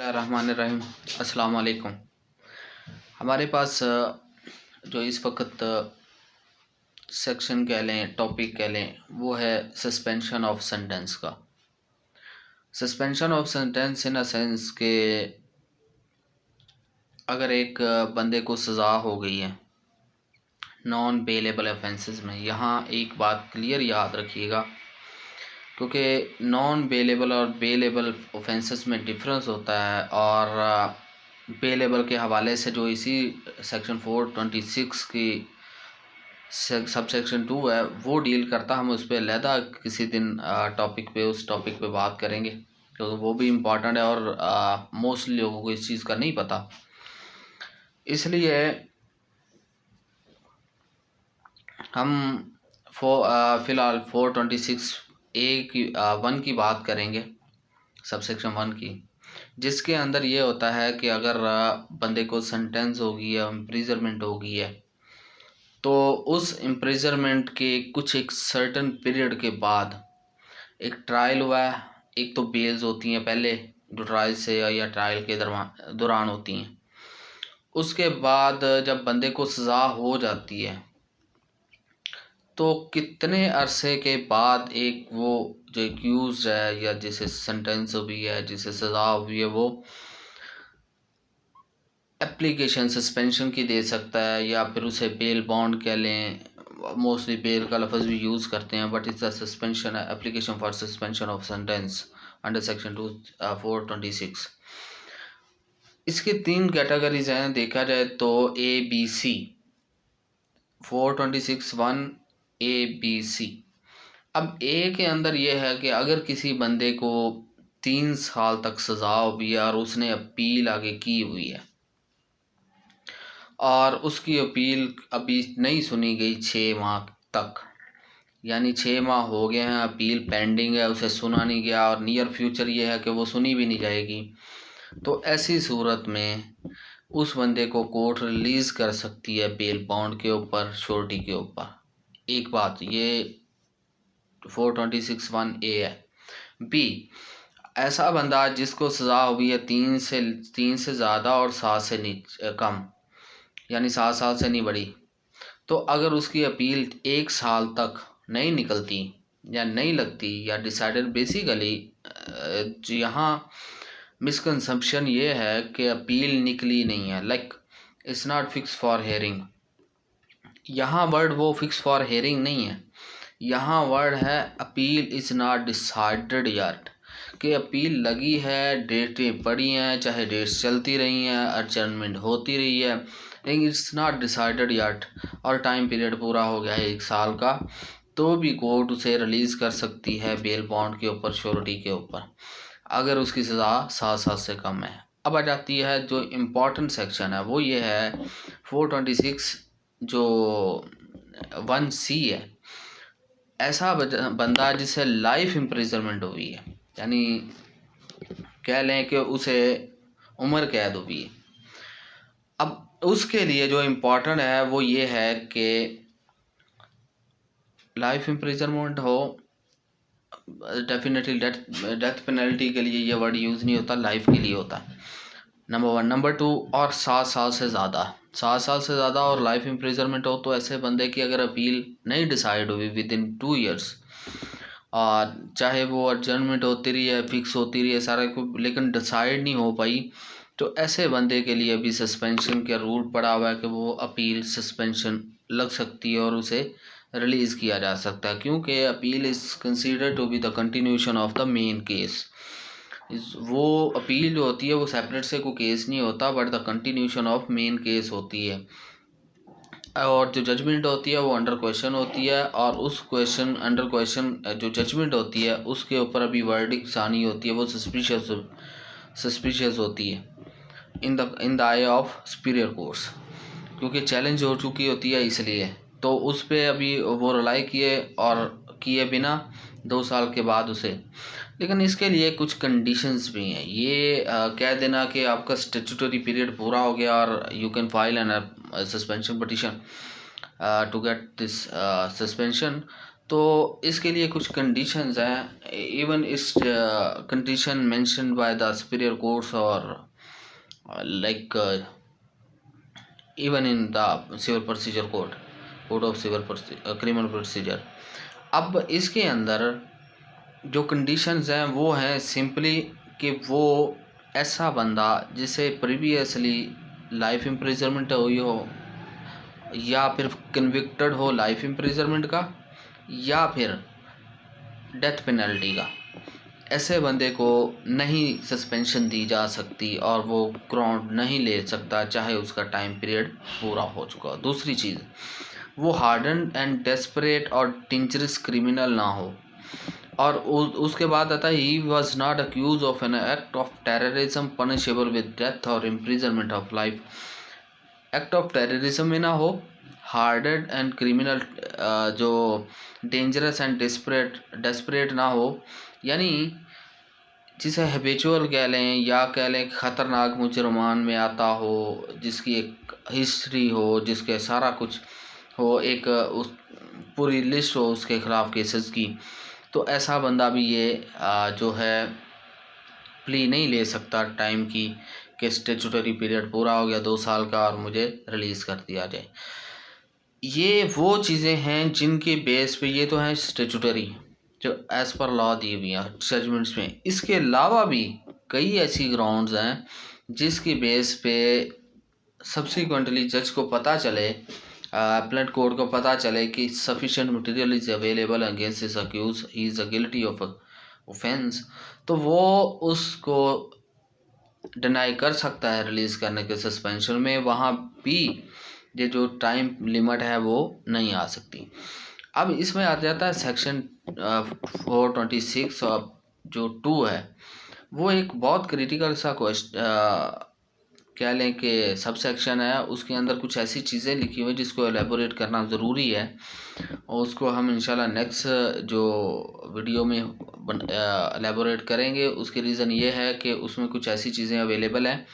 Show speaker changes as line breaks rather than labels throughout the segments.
बिस्मिल्लाहिर्रहमानिर्रहीम। अस्सलाम वालेकुम। हमारे पास जो इस वक्त सेक्शन कह लें, टॉपिक कह लें, वो है सस्पेंशन ऑफ सेंटेंस का। Suspension of sentence in a sense के अगर एक बंदे को सज़ा हो गई है नॉन बेलेबल ऑफेंसेस में, यहाँ एक बात क्लियर याद रखिएगा, क्योंकि नॉन बेलेबल और बेलेबल ऑफेंसेस में डिफरेंस होता है। और बेलेबल के हवाले से जो इसी सेक्शन 426 की सब सेक्शन 2 है वो डील करता, हम उस पर अलहदा किसी दिन टॉपिक पे उस टॉपिक पे बात करेंगे, क्योंकि वो भी इम्पॉर्टेंट है और मोस्टली लोगों को इस चीज़ का नहीं पता। इसलिए हम फ़िलहाल 426A की 1 की बात करेंगे, सब सेक्शन 1 की, जिसके अंदर ये होता है कि अगर बंदे को सेंटेंस होगी या इम्प्रिजनमेंट होगी है, तो उस इम्प्रिजनमेंट के कुछ एक सर्टन पीरियड के बाद एक ट्रायल हुआ है। एक तो बेल्स होती हैं पहले, जो ट्रायल से या ट्रायल के दौरान होती हैं। उसके बाद जब बंदे को सज़ा हो जाती है तो कितने अरसे के बाद एक वो जो एक्यूज है या जिसे सेंटेंस हुई है, जिसे सज़ा हुई है, वो एप्लीकेशन सस्पेंशन की दे सकता है, या फिर उसे बेल बॉन्ड कह लें। मोस्टली बेल का लफ्ज़ भी यूज़ करते हैं, but it's a suspension application for suspension of sentence under section 426। इसकी 3 कैटेगरीज हैं देखा जाए तो, ABC 426(1) ABC। अब ए के अंदर यह है कि अगर किसी बंदे को 3 साल तक सज़ा हुई है और उसने अपील आगे की हुई है और उसकी अपील अभी नहीं सुनी गई 6 माह तक, यानी 6 माह हो गए हैं, अपील पेंडिंग है, उसे सुना नहीं गया और नियर फ्यूचर ये है कि वो सुनी भी नहीं जाएगी, तो ऐसी सूरत में उस बंदे को कोर्ट रिलीज़ कर सकती है बेल बॉन्ड के ऊपर, श्योरिटी के ऊपर। एक बात ये 426(1) है। बी, ऐसा बंदा जिसको सज़ा हुई है 3 से ज़्यादा और 7 से कम, यानी 7 साल से नहीं बढ़ी, तो अगर उसकी अपील 1 साल तक नहीं निकलती या नहीं लगती या डिसाइडेड, बेसिकली यहाँ मिसकंसेप्शन ये है कि अपील निकली नहीं है, like it's not fix for hearing. यहाँ वर्ड वो फिक्स फॉर हेयरिंग नहीं है, यहाँ वर्ड है appeal is not decided yet, कि अपील लगी है, डेटें पड़ी हैं, चाहे डेट्स चलती रही हैं, एडजर्नमेंट होती रही है, लेकिन इट्स नॉट डिसाइडेड याट, और टाइम पीरियड पूरा हो गया है 1 साल का, तो भी कोर्ट उसे रिलीज़ कर सकती है बेल बॉन्ड के ऊपर, श्योरिटी के ऊपर, अगर उसकी सज़ा 7 साल से कम है। अब आ जाती है जो इम्पोर्टेंट सेक्शन है, वो ये है 426 जो 1C है। ऐसा बंदा जिसे लाइफ इम्प्रिजनमेंट हुई है, यानी कह लें कि उसे उम्र कैद हुई है। अब उसके लिए जो इम्पोर्टेंट है वो ये है कि लाइफ इम्प्रिजनमेंट हो, डेफिनेटली डेथ पेनल्टी के लिए ये वर्ड यूज़ नहीं होता, लाइफ के लिए होता है, नंबर 1। नंबर 2, और 7 साल से ज़्यादा, 7 साल से ज़्यादा और लाइफ इम्प्रिजनमेंट हो, तो ऐसे बंदे की अगर अपील नहीं डिसाइड हुई विद इन 2 ईयर्स, और चाहे वो एडजर्नमेंट होती रही है, फिक्स होती रही है सारा कुछ, लेकिन डिसाइड नहीं हो पाई, तो ऐसे बंदे के लिए भी सस्पेंशन का रूल पड़ा हुआ है कि वो अपील सस्पेंशन लग सकती है और उसे रिलीज़ किया जा सकता है, क्योंकि appeal is considered to be the continuation of the main case. वो अपील जो होती है वो सेपरेट से कोई केस नहीं होता, but the continuation of main case होती है, और जो जजमेंट होती है वो अंडर क्वेश्चन होती है, और उस क्वेश्चन अंडर क्वेश्चन जो जजमेंट होती है उसके ऊपर अभी वर्डिक्ट आनी होती है, वो सस्पिशियस होती है in the I of superior courts, क्योंकि चैलेंज हो चुकी होती है, इसलिए तो उस पर अभी वो रिलाई किए बिना 2 साल के बाद उसे, लेकिन इसके लिए कुछ कंडीशंस भी हैं। ये कह देना कि आपका स्टेचुटरी पीरियड पूरा हो गया और you can file an suspension petition to get this suspension, तो इसके लिए कुछ कंडीशंस हैं, इवन इस condition mention by the superior courts और like even in the civil procedure code of civil criminal procedure. अब इसके अंदर जो कंडीशंस हैं वो हैं सिंपली कि वो ऐसा बंदा जिसे प्रीवियसली लाइफ इम्प्रिजनमेंट हुई हो या फिर कन्विक्टेड हो लाइफ इम्प्रिजनमेंट का या फिर डेथ पेनल्टी का, ऐसे बंदे को नहीं सस्पेंशन दी जा सकती और वो ग्राउंड नहीं ले सकता चाहे उसका टाइम पीरियड पूरा हो चुका हो। दूसरी चीज़, वो हार्डन एंड डेस्परेट और डेंजरस क्रिमिनल ना हो। और उसके बाद आता है he was not accuse of an act of terrorism punishable with death और imprisonment of life. Act of terrorism में ना हो, हार्डेड एंड क्रिमिनल जो डेंजरस एंड डेस्परेट ना हो, यानी जिसे हैबिचुअल कह लें या कह लें ख़तरनाक मुजरमान में आता हो, जिसकी एक हिस्ट्री हो, जिसके सारा कुछ हो, एक उस पूरी लिस्ट हो उसके ख़िलाफ़ केसेस की, तो ऐसा बंदा भी ये जो है प्ली नहीं ले सकता टाइम की कि स्टेचुटरी पीरियड पूरा हो गया 2 साल का और मुझे रिलीज़ कर दिया जाए। ये वो चीज़ें हैं जिनके बेस पे, ये तो हैं स्टेचुटरी जो एज़ पर लॉ दी हुई हैं जजमेंट्स में। इसके अलावा भी कई ऐसी ग्राउंड्स हैं जिसकी बेस पे सब्सिक्वेंटली जज को पता चले, अपलेट कोर्ट को पता चले कि sufficient material is available against this accuse, he is guilty of offence, तो वो उसको डिनाई कर सकता है रिलीज़ करने के सस्पेंशन में। वहाँ भी ये जो टाइम लिमिट है वो नहीं आ सकती। अब इसमें आ जाता है सेक्शन 426 और जो 2 है वो एक बहुत क्रिटिकल सा कह लें कि सब सेक्शन है। उसके अंदर कुछ ऐसी चीज़ें लिखी हुई जिसको एलेबोरेट करना ज़रूरी है और उसको हम इंशाल्लाह नेक्स्ट जो वीडियो में एलेबोरेट करेंगे। उसके रीज़न ये है कि उसमें कुछ ऐसी चीज़ें अवेलेबल हैं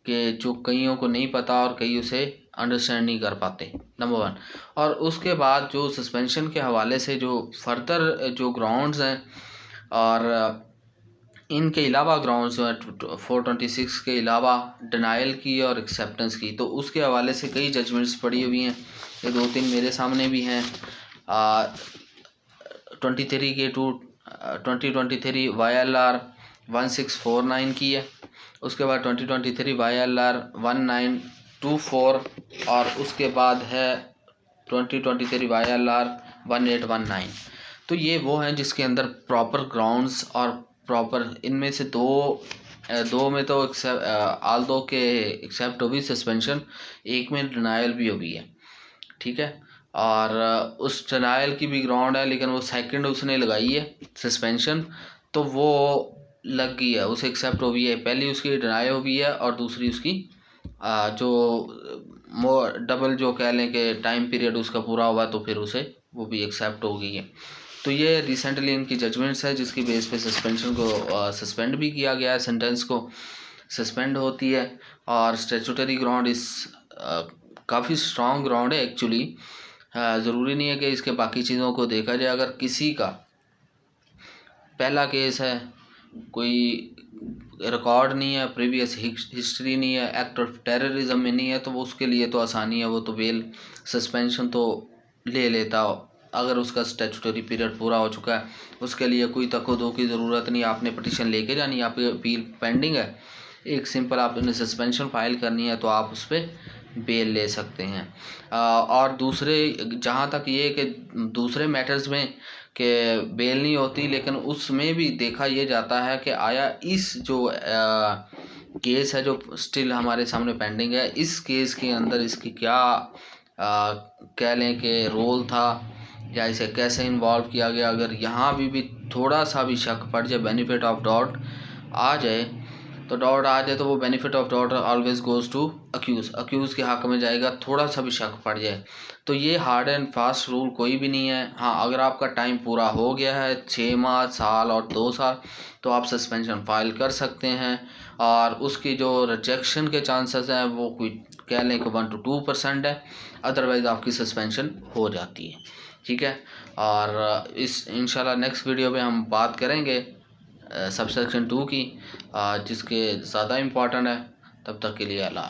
कि जो कईयों को नहीं पता और कई उसे अंडरस्टैंड नहीं कर पाते, नंबर 1। और उसके बाद जो सस्पेंशन के हवाले से जो फर्दर जो ग्राउंड्स हैं और इनके अलावा ग्राउंड्स जो है 426 के अलावा डिनाइल की और एक्सेप्टेंस की, तो उसके हवाले से कई जजमेंट्स पड़ी हुई हैं। ये 2-3 मेरे सामने भी हैं। 23 के 2023 YLR 1649 की है, उसके बाद 2023 YLR 1924 और उसके बाद है 2023 YLR 1819। तो ये वो हैं जिसके अंदर प्रॉपर ग्राउंड्स और प्रॉपर, इनमें से दो में तो आल दो के एक्सेप्ट होगी सस्पेंशन, एक में डिनाइल भी होगी है, ठीक है। और उस डिनाइल की भी ग्राउंड है लेकिन वो सेकंड उसने लगाई है सस्पेंशन, तो वो लग गई है, उसे एक्सेप्ट हो गई है। पहली उसकी डिनाई हो गई है और दूसरी उसकी जो डबल जो कह लें कि टाइम पीरियड उसका पूरा हुआ तो फिर उसे वो भी एक्सेप्ट हो गई है। तो ये रिसेंटली इनकी जजमेंट्स है जिसकी बेस पे सस्पेंशन को सस्पेंड भी किया गया है, सेंटेंस को सस्पेंड होती है। और स्टैट्यूटरी ग्राउंड इस काफ़ी स्ट्रॉन्ग ग्राउंड है एक्चुअली। ज़रूरी नहीं है कि इसके बाकी चीज़ों को देखा जाए। अगर किसी का पहला केस है, कोई रिकॉर्ड नहीं है, प्रीवियस हिस्ट्री नहीं है, एक्ट ऑफ टेररिज्म में नहीं है, तो वो उसके लिए तो आसानी है, वो तो बेल सस्पेंशन तो ले लेता। अगर उसका स्टैट्यूटरी पीरियड पूरा हो चुका है उसके लिए कोई तको-दो की ज़रूरत नहीं, आपने पिटीशन लेके जानी, आपकी अपील पेंडिंग है, एक सिंपल आपने सस्पेंशन फाइल करनी है तो आप उस पर बेल ले सकते हैं। और दूसरे, जहाँ तक ये कि दूसरे मैटर्स में कि बेल नहीं होती, लेकिन उसमें भी देखा ये जाता है कि आया इस जो केस है जो स्टिल हमारे सामने पेंडिंग है, इस केस के अंदर इसकी क्या कह लें कि रोल था या इसे कैसे इन्वॉल्व किया गया। अगर यहाँ भी थोड़ा सा भी शक पड़ जाए, बेनिफिट ऑफ डाउट आ जाए, तो वो benefit of doubt always goes to accuse के हक़ में जाएगा। थोड़ा सा भी शक पड़ जाए तो ये हार्ड एंड फास्ट रूल कोई भी नहीं है। हाँ, अगर आपका टाइम पूरा हो गया है 6 माह, साल और 2 साल, तो आप सस्पेंशन फाइल कर सकते हैं और उसकी जो रिजेक्शन के चांसेस हैं वो कोई कह लें कि 1 to 2% है, अदरवाइज़ आपकी सस्पेंशन हो जाती है। ठीक है। और इस इंशाल्लाह नेक्स्ट वीडियो में हम बात करेंगे सबसेक्शन 2 की, जिसके ज़्यादा इम्पोर्टेंट है। तब तक के लिए अल्लाह।